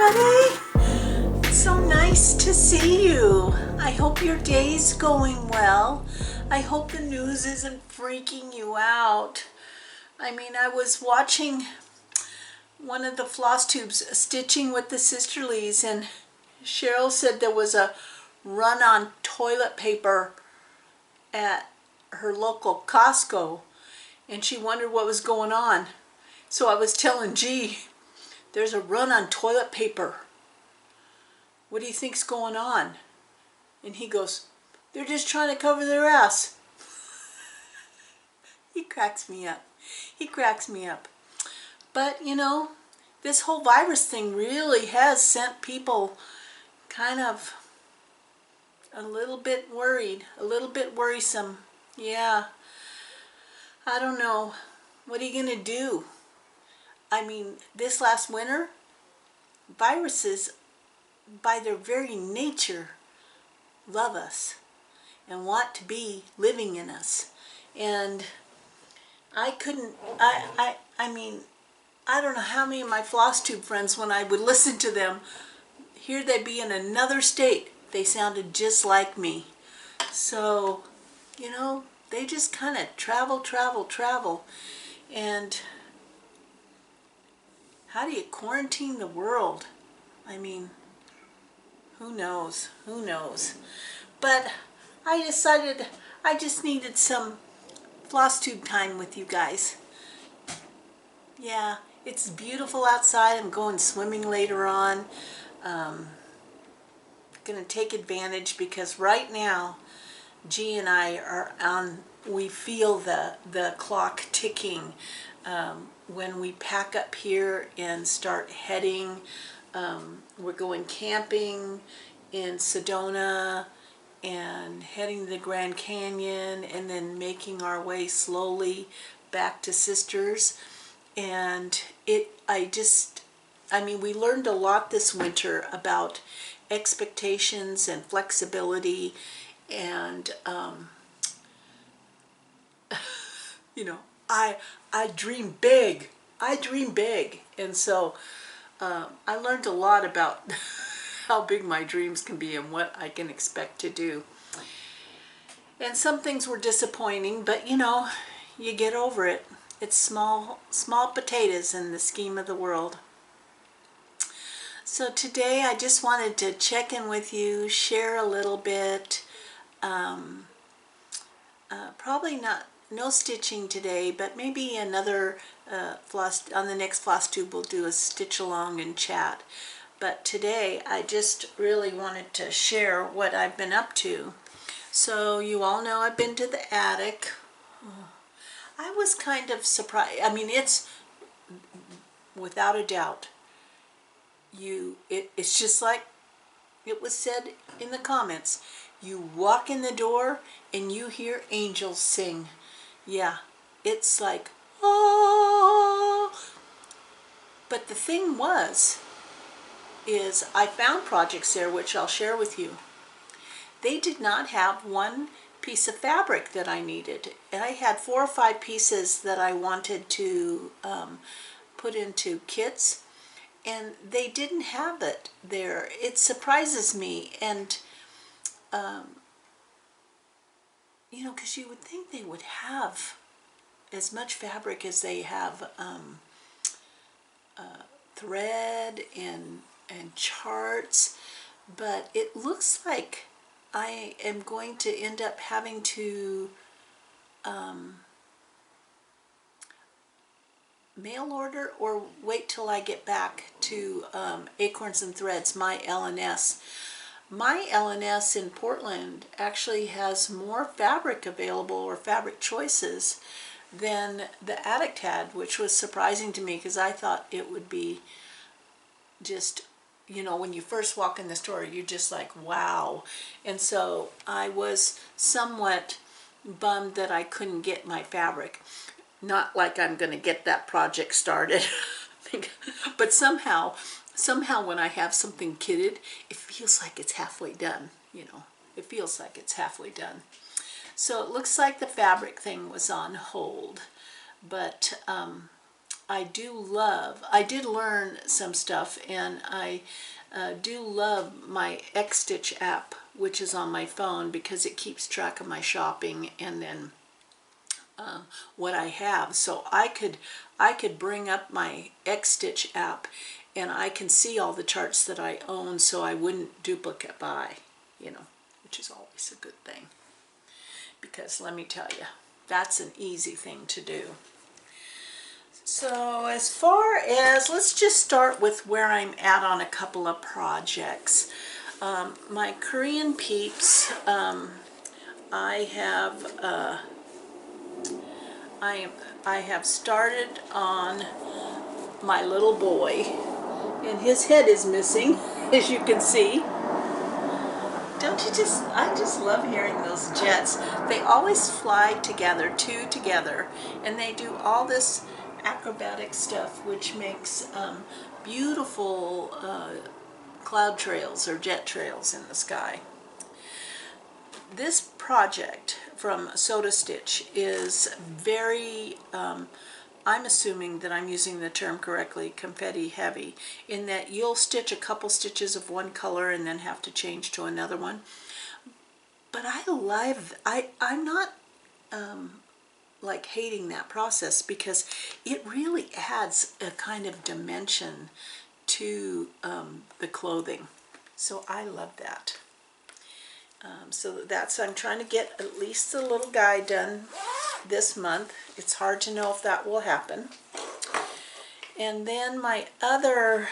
everybody. It's so nice to see you. I hope your day's going well. I hope the news isn't freaking you out. I mean, I was watching one of the Floss Tubes stitching with the Sisterlies, and Cheryl said there was a run on toilet paper at her local Costco, and she wondered what was going on. So I was telling G, there's a run on toilet paper. What do you think's going on? And he goes, they're just trying to cover their ass. He cracks me up. He cracks me up. But, you know, this whole virus thing really has sent people kind of a little bit worried, a little bit worrisome. Yeah, I don't know. What are you going to do? I mean, this last winter, viruses, by their very nature, love us and want to be living in us. And I mean, I don't know how many of my Floss Tube friends, when I would listen to them, here they'd be in another state. They sounded just like me. So, you know, they just kind of travel. And how do you quarantine the world? I mean, who knows? Who knows? But I decided I just needed some Floss Tube time with you guys. Yeah, it's beautiful outside. I'm going swimming later on. Going to take advantage because right now G and I are on, we feel the clock ticking when we pack up here and start heading. We're going camping in Sedona and heading to the Grand Canyon and then making our way slowly back to Sisters. And I mean, we learned a lot this winter about expectations and flexibility, and you know, I dream big. I dream big, and so I learned a lot about how big my dreams can be and what I can expect to do. And some things were disappointing, but you know, you get over it. It's small potatoes in the scheme of the world. So today I just wanted to check in with you, share a little bit. Probably no stitching today, but maybe another on the next Floss Tube we'll do a stitch along and chat. But today I just really wanted to share what I've been up to. So you all know I've been to the attic. I was kind of surprised. I mean, it's without a doubt. It's just like it was said in the comments. You walk in the door and you hear angels sing. Yeah, it's like, oh. But the thing is I found projects there which I'll share with you. They did not have one piece of fabric that I needed. And I had 4 or 5 pieces that I wanted to put into kits, and they didn't have it there. It surprises me, and you know, because you would think they would have as much fabric as they have thread and charts, but it looks like I am going to end up having to mail order or wait till I get back to Acorns and Threads, my L&S. My L&S in Portland actually has more fabric available, or fabric choices, than the attic had, which was surprising to me because I thought it would be just, you know, when you first walk in the store, you're just like, wow. And so I was somewhat bummed that I couldn't get my fabric. Not like I'm going to get that project started. But somehow when I have something kitted, it feels like it's halfway done, you know. It feels like it's halfway done. So it looks like the fabric thing was on hold. But I did learn some stuff, and I do love my Stitch app, which is on my phone, because it keeps track of my shopping and then what I have. So I could bring up my Stitch app and I can see all the charts that I own, so I wouldn't duplicate buy, you know, which is always a good thing, because let me tell you, that's an easy thing to do. So as far as, let's just start with where I'm at on a couple of projects. My Korean Peeps, I have started on my little boy, and his head is missing, as you can see. Don't you just, I just love hearing those jets. They always fly together, two together, and they do all this acrobatic stuff, which makes beautiful cloud trails or jet trails in the sky. This project from Soda Stitch is very, I'm assuming that I'm using the term correctly, confetti heavy, in that you'll stitch a couple stitches of one color and then have to change to another one. But I'm not like hating that process, because it really adds a kind of dimension to the clothing. So I love that. So I'm trying to get at least the little guy done this month. It's hard to know if that will happen. And then my other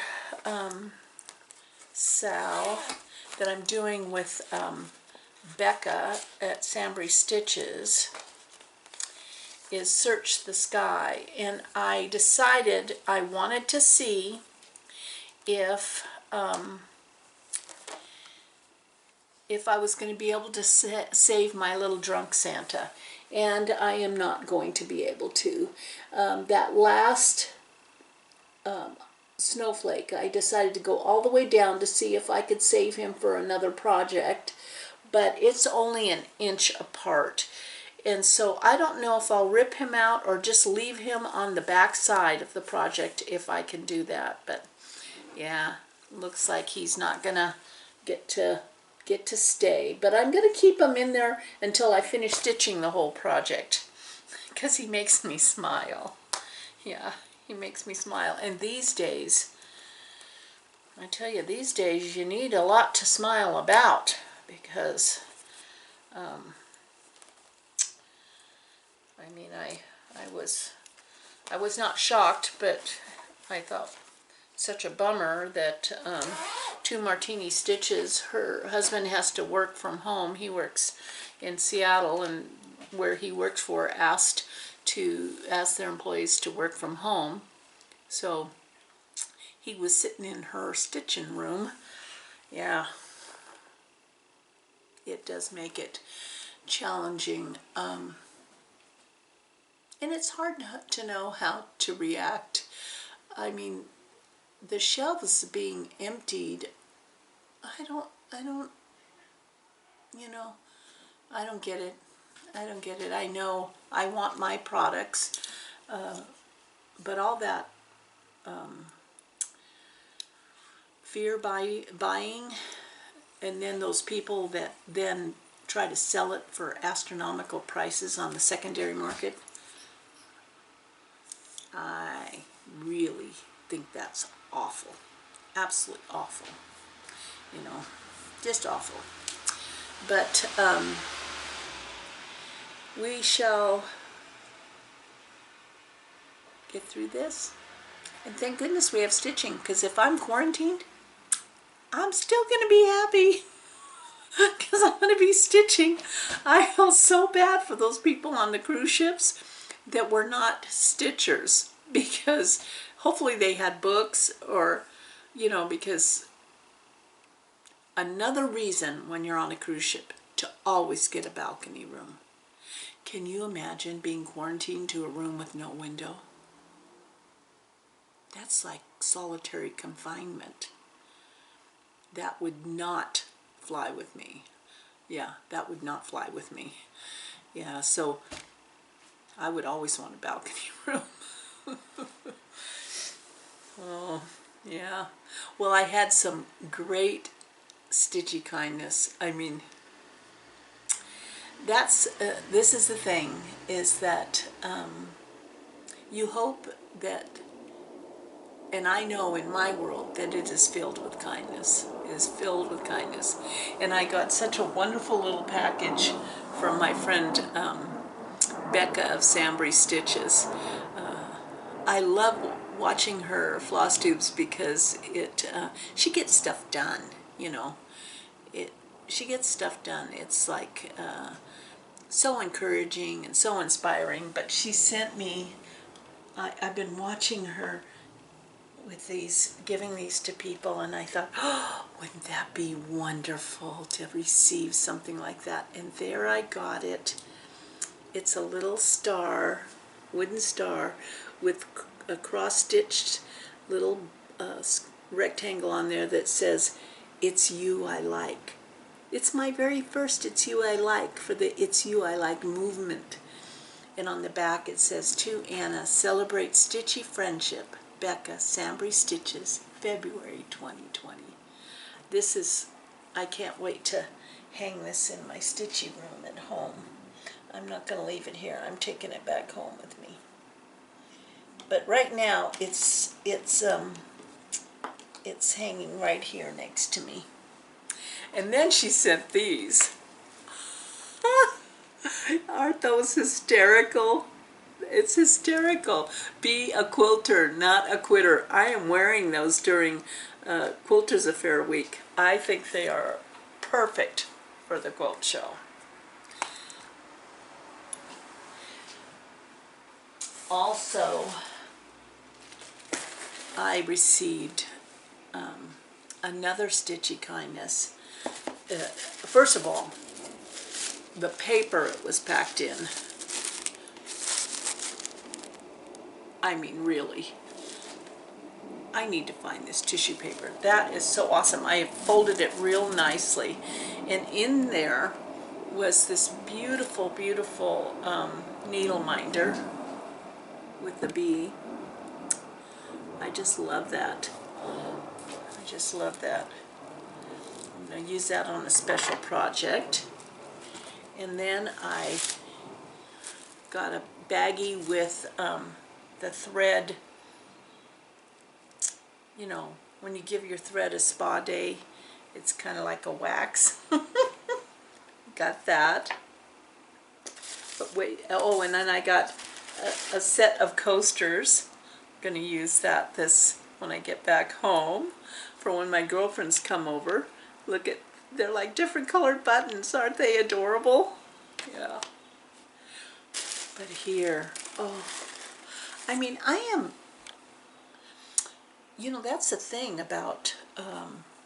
salve that I'm doing with Becca at Sambrie Stitches is Search the Sky. And I decided I wanted to see if I was going to be able to save my little drunk Santa. And I am not going to be able to. That last snowflake, I decided to go all the way down to see if I could save him for another project, but it's only an inch apart. And so I don't know if I'll rip him out or just leave him on the back side of the project, if I can do that. But yeah, looks like he's not gonna get to stay, but I'm gonna keep him in there until I finish stitching the whole project, because he makes me smile. Yeah, he makes me smile. And these days, I tell you, these days you need a lot to smile about, because I mean, I was not shocked, but I thought such a bummer that two Martini Stitches, her husband has to work from home. He works in Seattle, and where he works for asked their employees to work from home. So he was sitting in her stitching room. Yeah, it does make it challenging. And it's hard to know how to react. I mean, the shelves being emptied, I don't, you know, I don't get it. I don't get it. I know I want my products, but all that fear buying, and then those people that then try to sell it for astronomical prices on the secondary market, I really think that's awful. Absolutely awful. You know, just awful. But we shall get through this. And thank goodness we have stitching, because if I'm quarantined, I'm still going to be happy, because I'm going to be stitching. I felt so bad for those people on the cruise ships that were not stitchers, because hopefully they had books, or, you know, because another reason when you're on a cruise ship to always get a balcony room. Can you imagine being quarantined to a room with no window? That's like solitary confinement. That would not fly with me. Yeah, that would not fly with me. Yeah, so I would always want a balcony room. Well, I had some great stitchy kindness. I mean, that's this is the thing, is that you hope that, and I know in my world that it is filled with kindness. It is filled with kindness. And I got such a wonderful little package from my friend Becca of Sambrie Stitches. I love watching her Floss Tubes because she gets stuff done, you know. She gets stuff done. It's like so encouraging and so inspiring. But she sent me, I've been watching her with these, giving these to people, and I thought, oh, wouldn't that be wonderful to receive something like that? And there I got it. It's a little star, wooden star, with a cross-stitched little rectangle on there that says, "It's you I like." It's my very first "It's You I Like" for the "It's You I Like" movement. And on the back it says, "To Anna, celebrate stitchy friendship. Becca, Sambrie Stitches, February 2020. This is, I can't wait to hang this in my stitchy room at home. I'm not going to leave it here. I'm taking it back home with me. But right now it's hanging right here next to me. And then she sent these. Aren't those hysterical? It's hysterical. Be a quilter, not a quitter. I am wearing those during Quilters Affair week. I think they are perfect for the quilt show. Also, I received another stitchy kindness. First of all, the paper it was packed in. I mean, really, I need to find this tissue paper. That is so awesome. I have folded it real nicely. And in there was this beautiful, beautiful needle minder with the bee. I just love that. I just love that. I'm going to use that on a special project. And then I got a baggie with the thread. You know, when you give your thread a spa day, it's kind of like a wax. Got that. But wait, oh, and then I got a set of coasters. I'm going to use that when I get back home for when my girlfriends come over. Look at, they're like different colored buttons. Aren't they adorable? Yeah. But here, oh, I mean, I am, you know, that's the thing about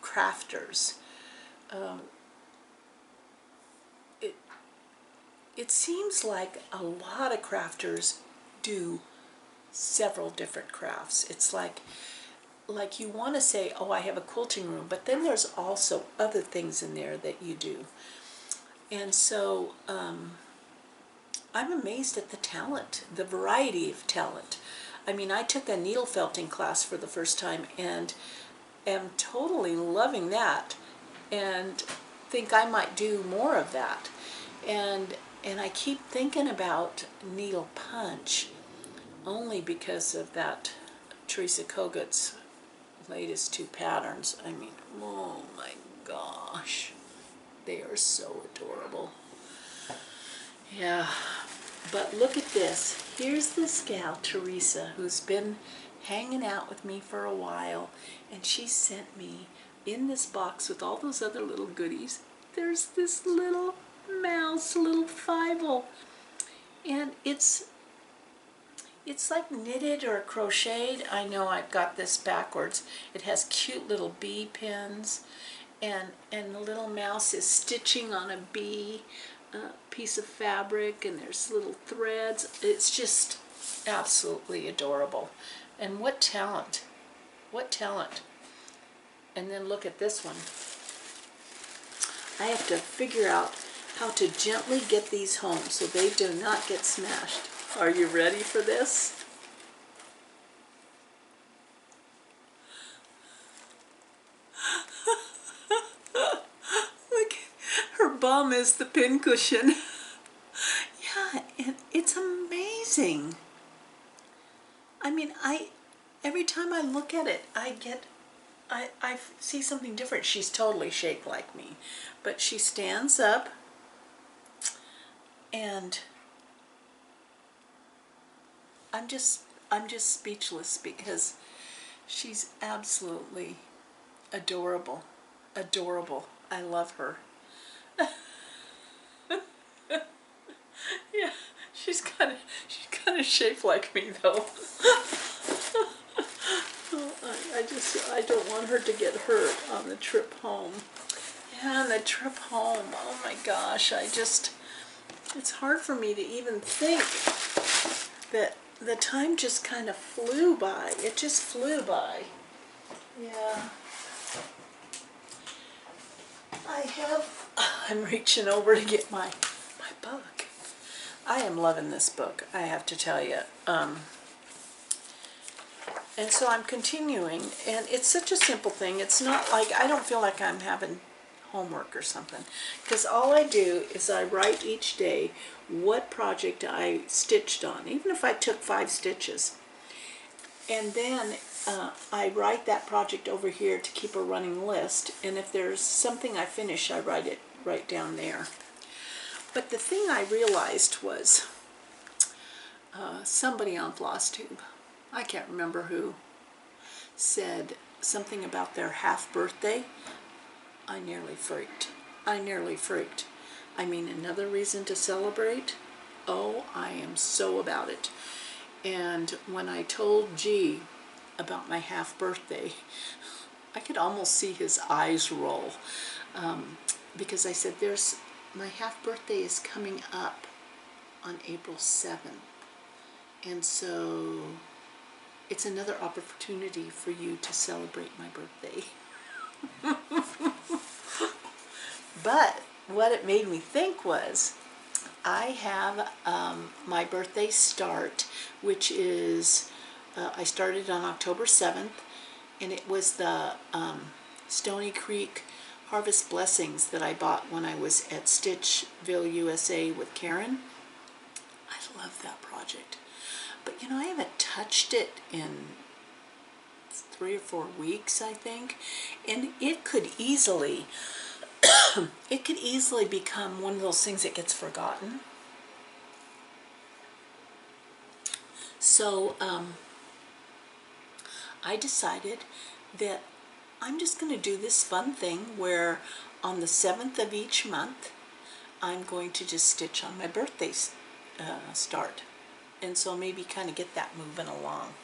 crafters. It seems like a lot of crafters do several different crafts. It's like you want to say, oh, I have a quilting room, but then there's also other things in there that you do. And so I'm amazed at the talent, the variety of talent. I mean, I took a needle felting class for the first time and am totally loving that and think I might do more of that. And I keep thinking about needle punch only because of that Teresa Kogut's latest 2 patterns. I mean, oh my gosh, they are so adorable. Yeah, but look at this. Here's this gal, Teresa, who's been hanging out with me for a while, and she sent me in this box with all those other little goodies. There's this little mouse, little fivel, and it's like knitted or crocheted. I know I've got this backwards. It has cute little bee pins, and the little mouse is stitching on a bee piece of fabric, and there's little threads. It's just absolutely adorable. And what talent, what talent. And then look at this one. I have to figure out how to gently get these home so they do not get smashed. Are you ready for this? bum is the pincushion. Yeah, and it's amazing. I mean, every time I look at it, I see something different. She's totally shaped like me, but she stands up, and I'm just speechless because she's absolutely adorable. Adorable. I love her. Yeah, she's kind of shaped like me though. I don't want her to get hurt on the trip home. Yeah, on the trip home. Oh my gosh, it's hard for me to even think that the time just kind of flew by. It just flew by. Yeah. I'm reaching over to get my book. I am loving this book, I have to tell you. And so I'm continuing, and it's such a simple thing. It's not like, I don't feel like I'm having homework or something, because all I do is I write each day what project I stitched on, even if I took 5 stitches. And then I write that project over here to keep a running list, and if there's something I finish, I write it right down there. But the thing I realized was somebody on Floss Tube, I can't remember who, said something about their half birthday. I nearly freaked. I nearly freaked. I mean, another reason to celebrate? Oh, I am so about it. And when I told G about my half birthday, I could almost see his eyes roll, because I said, my half birthday is coming up on April 7th. And so it's another opportunity for you to celebrate my birthday. But what it made me think was, I have my birthday start, which is, I started on October 7th, and it was the Stony Creek Harvest Blessings that I bought when I was at Stitchville, USA with Karen. I love that project. But you know, I haven't touched it in 3 or 4 weeks, I think, and it could easily become one of those things that gets forgotten. So I decided that I'm just going to do this fun thing where on the 7th of each month I'm going to just stitch on my birthday start, and so maybe kind of get that moving along.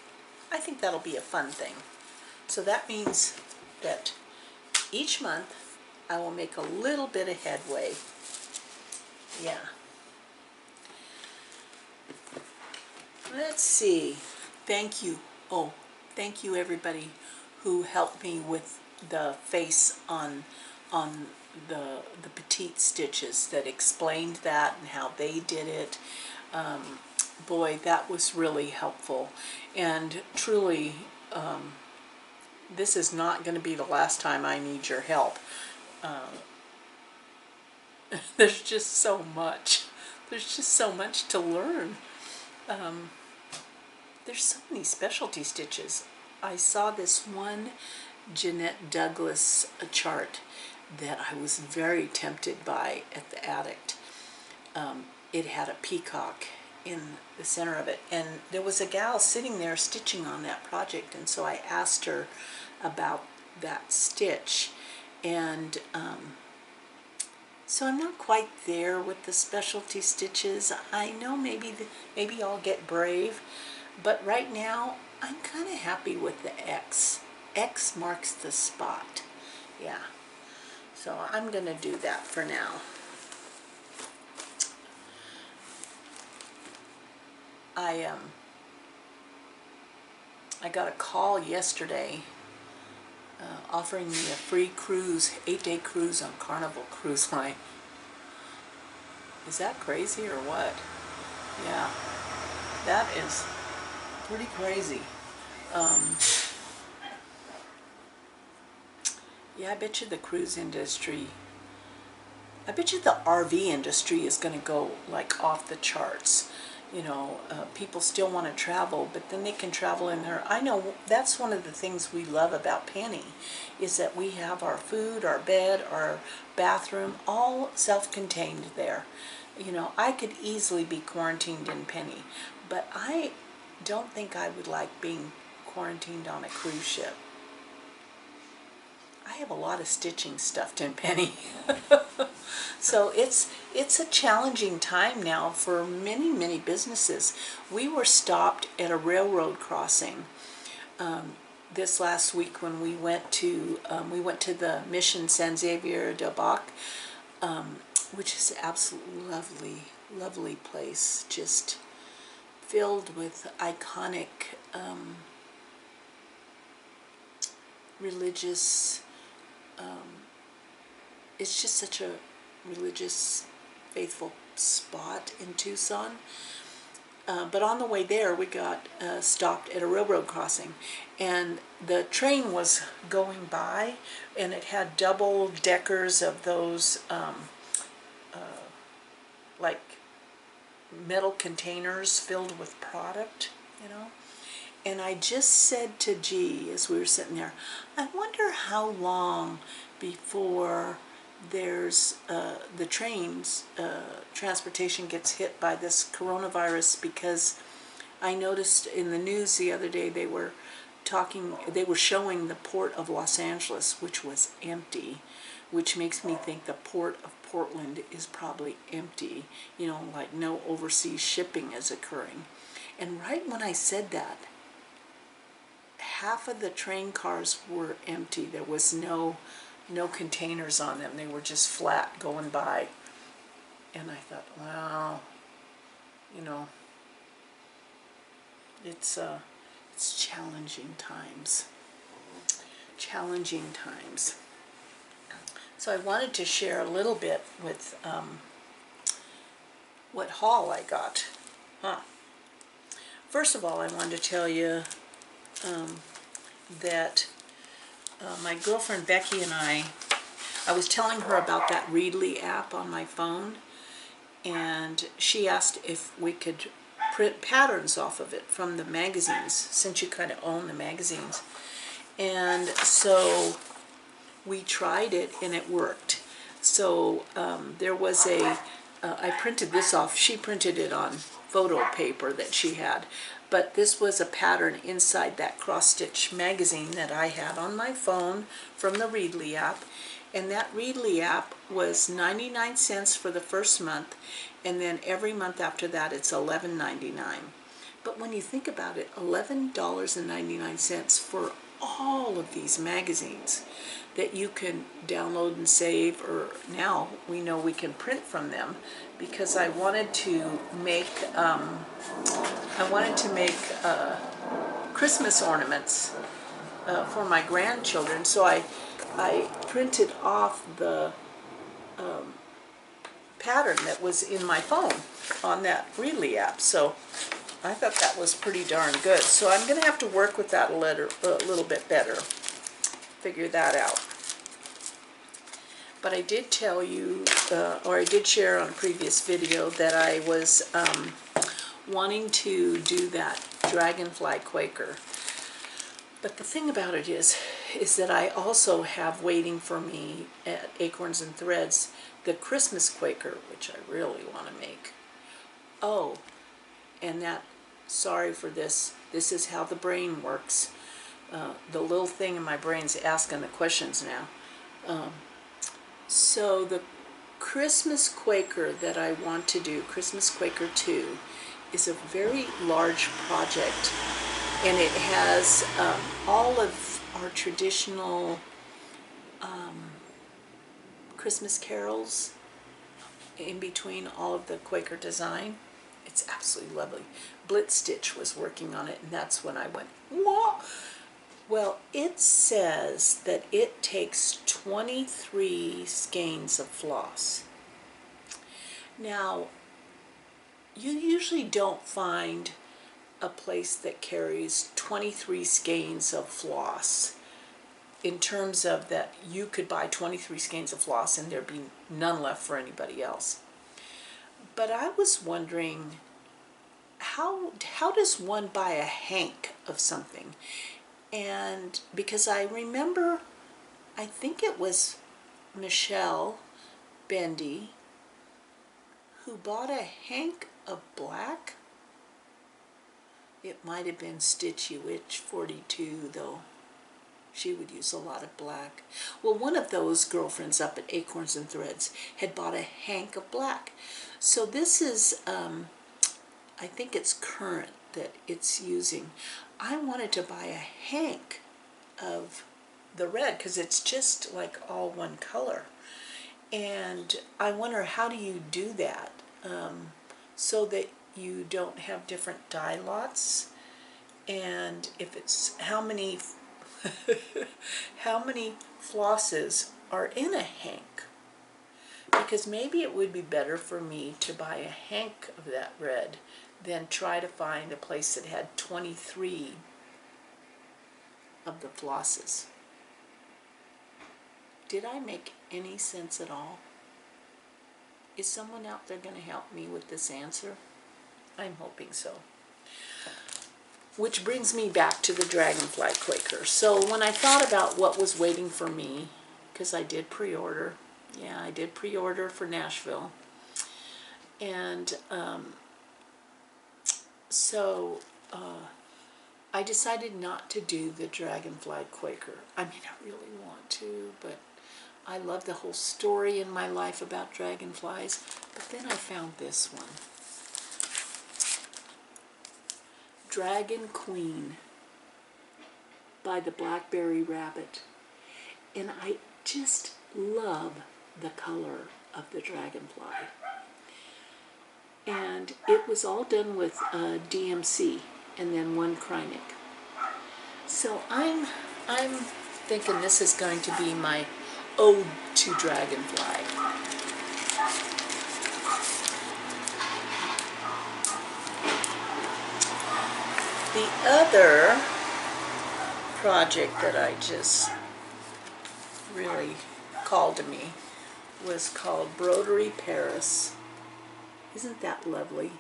I think that'll be a fun thing. So that means that each month I will make a little bit of headway. Yeah. Let's see. Thank you. Oh, thank you everybody who helped me with the face on the petite stitches, that explained that and how they did it. Boy, that was really helpful. And truly, this is not going to be the last time I need your help. There's just so much. There's just so much to learn. There's so many specialty stitches. I saw this one Jeanette Douglas chart that I was very tempted by at the Addict. It had a peacock in the center of it, and there was a gal sitting there stitching on that project, and so I asked her about that stitch, and so I'm not quite there with the specialty stitches. I know maybe I'll get brave, but right now I'm kind of happy with the X. X marks the spot. Yeah, so I'm gonna do that for now. I got a call yesterday offering me a free cruise, 8-day cruise on Carnival Cruise Line. Is that crazy or what? Yeah, that is pretty crazy. Yeah, I bet you the cruise industry I bet you the RV industry is going to go like off the charts. You know, people still want to travel, but then they can travel in there. I know that's one of the things we love about Penny, is that we have our food, our bed, our bathroom, all self-contained there. You know, I could easily be quarantined in Penny, but I don't think I would like being quarantined on a cruise ship. I have a lot of stitching stuffed in Penny. So it's a challenging time now for many businesses. We were stopped at a railroad crossing this last week when we went to the Mission San Xavier del Bac, which is an absolutely lovely place, just filled with iconic religious. It's just such a religious, faithful spot in Tucson. But on the way there, we got stopped at a railroad crossing, and the train was going by, and it had double deckers of those like metal containers filled with product, you know. And I just said to G as we were sitting there, I wonder how long before there's the trains transportation gets hit by this coronavirus, because I noticed in the news the other day they were showing the port of Los Angeles, which was empty, which makes me think the port of Portland is probably empty, you know, like no overseas shipping is occurring. And right when I said that, half of the train cars were empty. There was no containers on them. They were just flat going by. And I thought, wow, you know, it's challenging times. Challenging times. So I wanted to share a little bit with what haul I got. First of all, I wanted to tell you that my girlfriend Becky and I was telling her about that Readly app on my phone, and she asked if we could print patterns off of it from the magazines, since you kind of own the magazines. And so we tried it, and it worked. So there was I printed this off. She printed it on photo paper that she had. But this was a pattern inside that cross-stitch magazine that I had on my phone from the Readly app. And that Readly app was 99 cents for the first month, and then every month after that it's $11.99. But when you think about it, $11.99 for all of these magazines that you can download and save, or now we know we can print from them, because I wanted to make Christmas ornaments for my grandchildren. So I printed off the pattern that was in my phone on that Readly app. So I thought that was pretty darn good. So I'm going to have to work with that a little bit better. Figure that out. But I did tell you, or I did share on a previous video, that I was wanting to do that Dragonfly Quaker. But the thing about it is that I also have waiting for me at Acorns and Threads the Christmas Quaker, which I really want to make. Oh, and that, sorry for this, this is how the brain works. The little thing in my brain's asking the questions now. So the Christmas Quaker that I want to do, Christmas Quaker 2, is a very large project, and it has all of our traditional Christmas carols in between all of the Quaker design. It's absolutely lovely. Blitstitch was working on it, and that's when I went, whoa! Well, it says that it takes 23 skeins of floss. Now, you usually don't find a place that carries 23 skeins of floss in terms of that you could buy 23 skeins of floss and there'd be none left for anybody else. But I was wondering, how does one buy a hank of something? And because I remember, I think it was Michelle Bendy who bought a hank of black. It might have been Stitchywitch 42 though. She would use a lot of black. Well, one of those girlfriends up at Acorns and Threads had bought a hank of black. So this is, I think it's currant that it's using. I wanted to buy a hank of the red because it's just like all one color. And I wonder, how do you do that so that you don't have different dye lots? And if it's, how many how many flosses are in a hank? Because maybe it would be better for me to buy a hank of that red than try to find a place that had 23 of the flosses. Did I make any sense at all? Is someone out there going to help me with this answer? I'm hoping so. Which brings me back to the Dragonfly Quaker. So when I thought about what was waiting for me, because I did pre-order, yeah, I did pre-order for Nashville, and I decided not to do the Dragonfly Quaker. I mean, I really want to, but I love the whole story in my life about dragonflies. But then I found this one. Dragon Queen by the Blackberry Rabbit. And I just love the color of the dragonfly. And it was all done with DMC and then one Krynic. So I'm thinking this is going to be my ode to dragonfly. The other project that I just really called to me was called Broderie Paris. Isn't that lovely?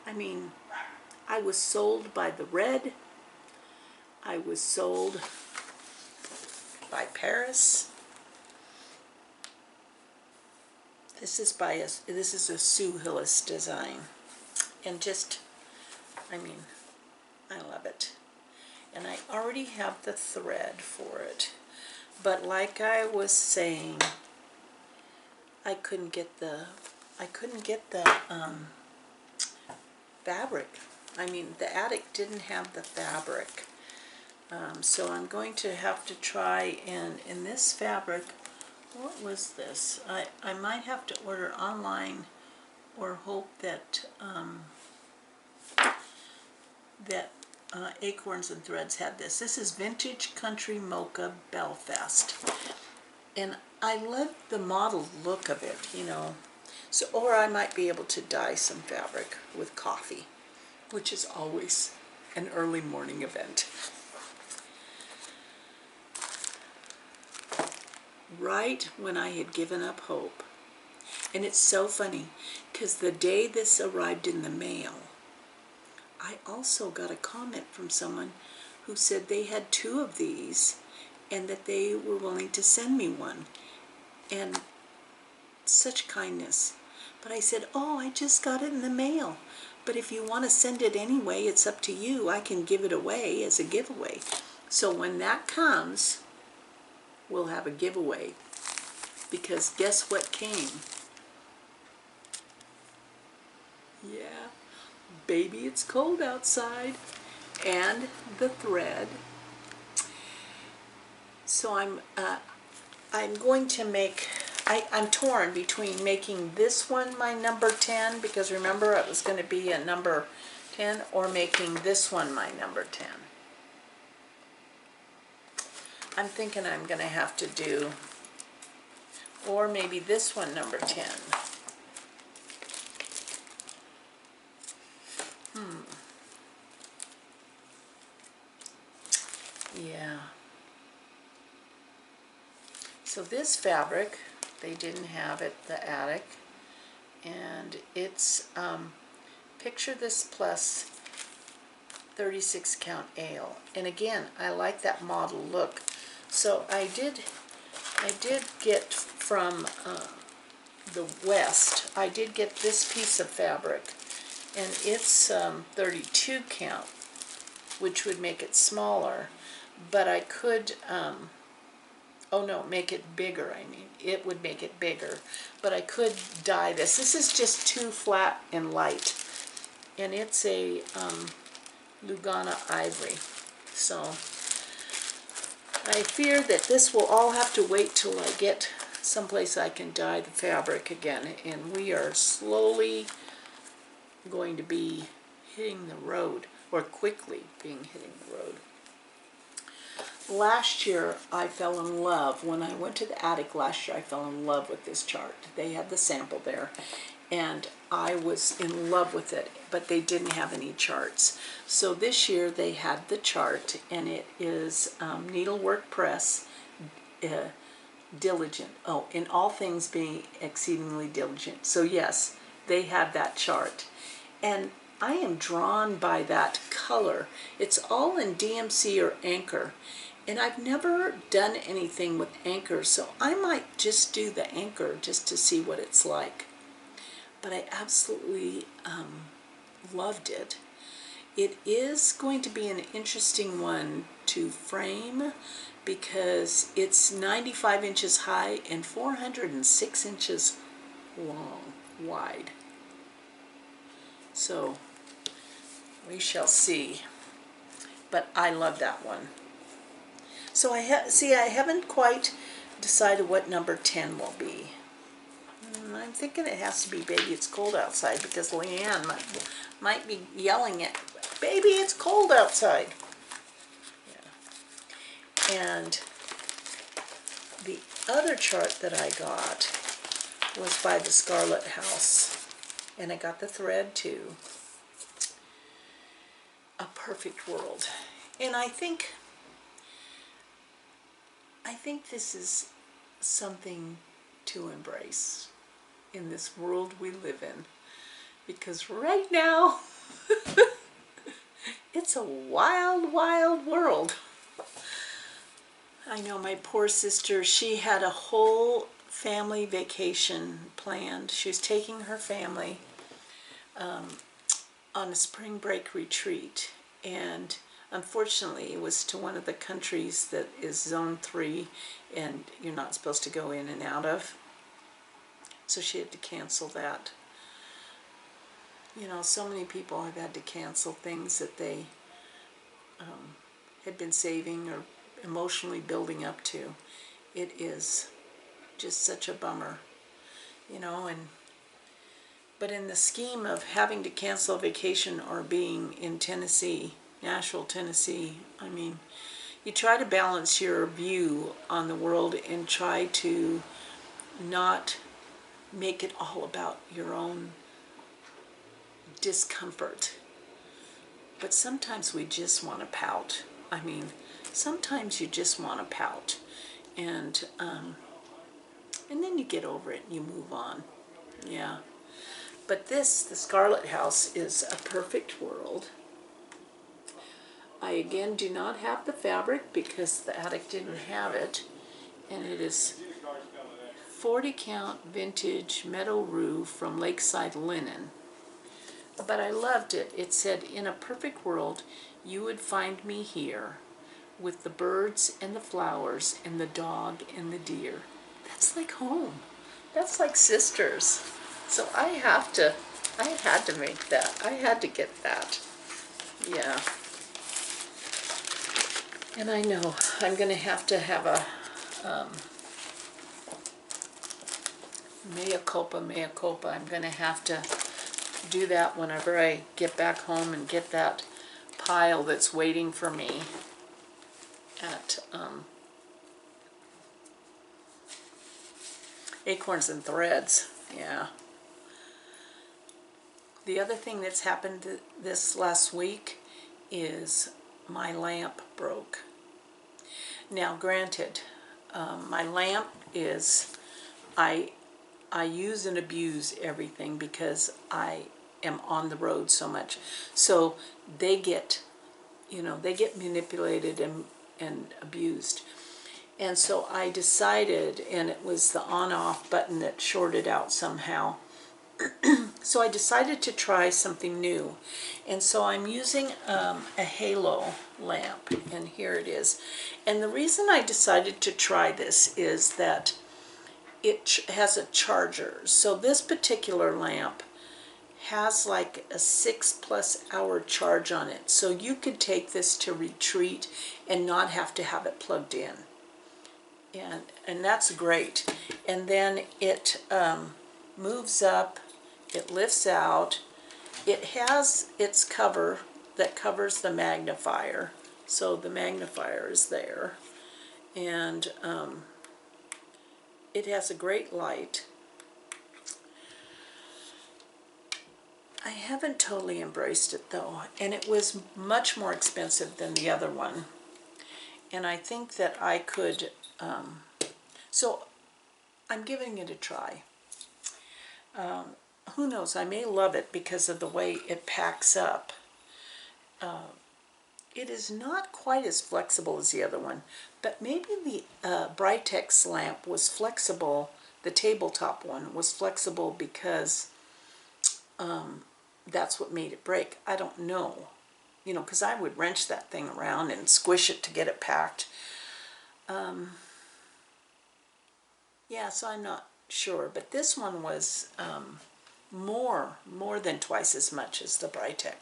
I mean, I was sold by the red. I was sold by Paris. This is a Sue Hillis design, and just, I mean, I love it. And I already have the thread for it. But like I was saying, I couldn't get the fabric. I mean, the attic didn't have the fabric. So I'm going to have to try, and in this fabric, what was this? I might have to order online or hope that Acorns and Threads had this. This is Vintage Country Mocha Belfast. And I love the mottled look of it, you know. So, or I might be able to dye some fabric with coffee, which is always an early morning event. Right when I had given up hope. And it's so funny, because the day this arrived in the mail, I also got a comment from someone who said they had 2 of these and that they were willing to send me one. And such kindness. But I said, oh, I just got it in the mail. But if you want to send it anyway, it's up to you. I can give it away as a giveaway. So when that comes, we'll have a giveaway. Because guess what came? Yeah, baby, it's cold outside. And the thread. So I'm going to make, I'm torn between making this one my number 10, because remember it was going to be a number 10, or making this one my number 10. I'm thinking I'm going to have to do, or maybe this one number 10. Yeah. So this fabric, they didn't have at the attic, and it's Picture This Plus 36 count ale. And again, I like that model look. So I did get from the West, I did get this piece of fabric, and it's 32 count, which would make it smaller, but I could, oh no, make it bigger, I mean, it would make it bigger, but I could dye this. This is just too flat and light, and it's a Lugana ivory, so I fear that this will all have to wait till I get someplace I can dye the fabric again, and we are slowly going to be hitting the road, or quickly being hitting the road. Last year I fell in love, when I went to the attic last year, I fell in love with this chart. They had the sample there, and I was in love with it, but they didn't have any charts. So this year they had the chart, and it is Needlework Press, diligent. Oh, in all things being exceedingly diligent. So yes, they had that chart. And I am drawn by that color. It's all in DMC or Anchor. And I've never done anything with Anchor, so I might just do the Anchor just to see what it's like. But I absolutely loved it. It is going to be an interesting one to frame because it's 95 inches high and 406 inches wide. So we shall see. But I love that one. So I haven't quite decided what number 10 will be. I'm thinking it has to be Baby It's Cold Outside, because Leanne might be yelling at Baby It's Cold Outside. Yeah. And the other chart that I got was by the Scarlet House, and I got the thread too. A Perfect World. And I think this is something to embrace in this world we live in, because right now it's a wild, wild world. I know my poor sister, she had a whole family vacation planned. She was taking her family on a spring break retreat, and unfortunately it was to one of the countries that is Zone 3 and you're not supposed to go in and out of. So she had to cancel that. You know, so many people have had to cancel things that they had been saving or emotionally building up to. It is just such a bummer, you know. But in the scheme of having to cancel a vacation or being in Tennessee, Nashville, Tennessee, I mean, you try to balance your view on the world and try to not make it all about your own discomfort. But sometimes we just want to pout. I mean, sometimes you just want to pout. And then you get over it and you move on. Yeah. But this, the Scarlet House, is A Perfect World. I again do not have the fabric because the attic didn't have it. And it is 40 count vintage meadow rue from Lakeside Linen. But I loved it. It said, in a perfect world, you would find me here with the birds and the flowers and the dog and the deer. That's like home. That's like sisters. So I had to make that. I had to get that. Yeah. And I know I'm going to have a mea culpa. I'm going to have to do that whenever I get back home and get that pile that's waiting for me at Acorns and Threads. Yeah. The other thing that's happened this last week is my lamp broke. Now granted, my lamp is I use and abuse everything because I am on the road so much. So they get, you know, they get manipulated and abused. And so I decided, and it was the on-off button that shorted out somehow. So I decided to try something new. And so I'm using a halo lamp, and here it is. And the reason I decided to try this is that it has a charger. So this particular lamp has like a 6+ hour charge on it. So you could take this to retreat and not have to have it plugged in. And that's great. And then it moves up, it lifts out. It has its cover that covers the magnifier. So the magnifier is there. And it has a great light. I haven't totally embraced it though, and it was much more expensive than the other one. And I think that I could, so I'm giving it a try. Who knows, I may love it because of the way it packs up. It is not quite as flexible as the other one, but maybe the Britex lamp was flexible, the tabletop one was flexible because that's what made it break. I don't know, you know, because I would wrench that thing around and squish it to get it packed. Yeah, so I'm not sure, but this one was more than twice as much as the Britex.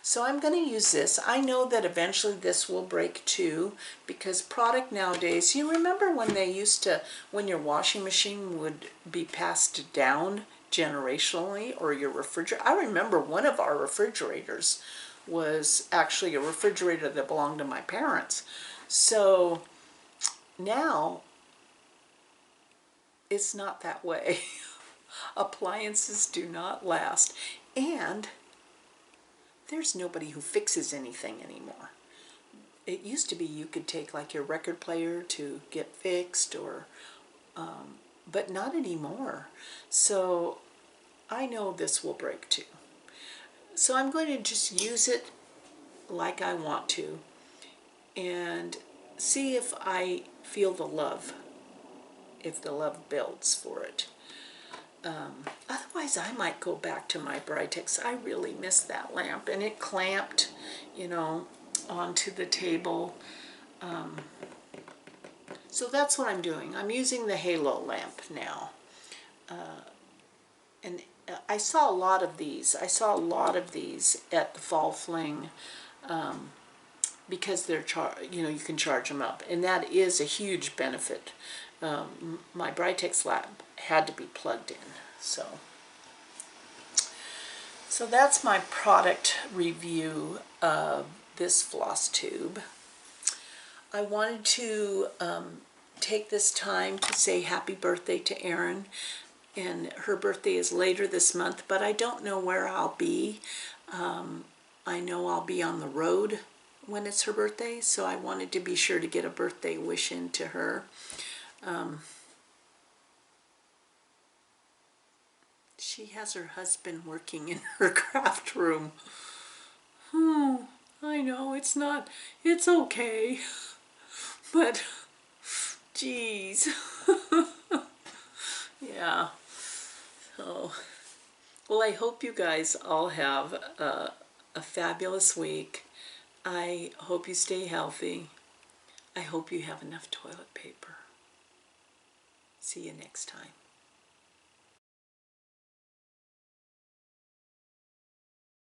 So I'm going to use this. I know that eventually this will break too, because product nowadays, you remember when they used to, when your washing machine would be passed down generationally, or your refrigerator. I remember one of our refrigerators was actually a refrigerator that belonged to my parents. So now it's not that way. Appliances do not last, and there's nobody who fixes anything anymore. It used to be you could take like your record player to get fixed, or but not anymore. So I know this will break too. So I'm going to just use it like I want to and see if I feel the love, if the love builds for it. Otherwise I might go back to my Britex. I really miss that lamp, and it clamped, you know, onto the table. So that's what I'm doing. I'm using the halo lamp now. And I saw a lot of these. I saw a lot of these at the Fall Fling because they're you know, you can charge them up, and that is a huge benefit. My Britex lamp had to be plugged in, so that's my product review of this floss tube. I wanted to take this time to say happy birthday to Erin, and her birthday is later this month, but I don't know where I'll be. I know I'll be on the road when it's her birthday, so I wanted to be sure to get a birthday wish in to her. She has her husband working in her craft room. I know, it's okay, but geez. Yeah. So, well, I hope you guys all have a fabulous week. I hope you stay healthy. I hope you have enough toilet paper. See you next time.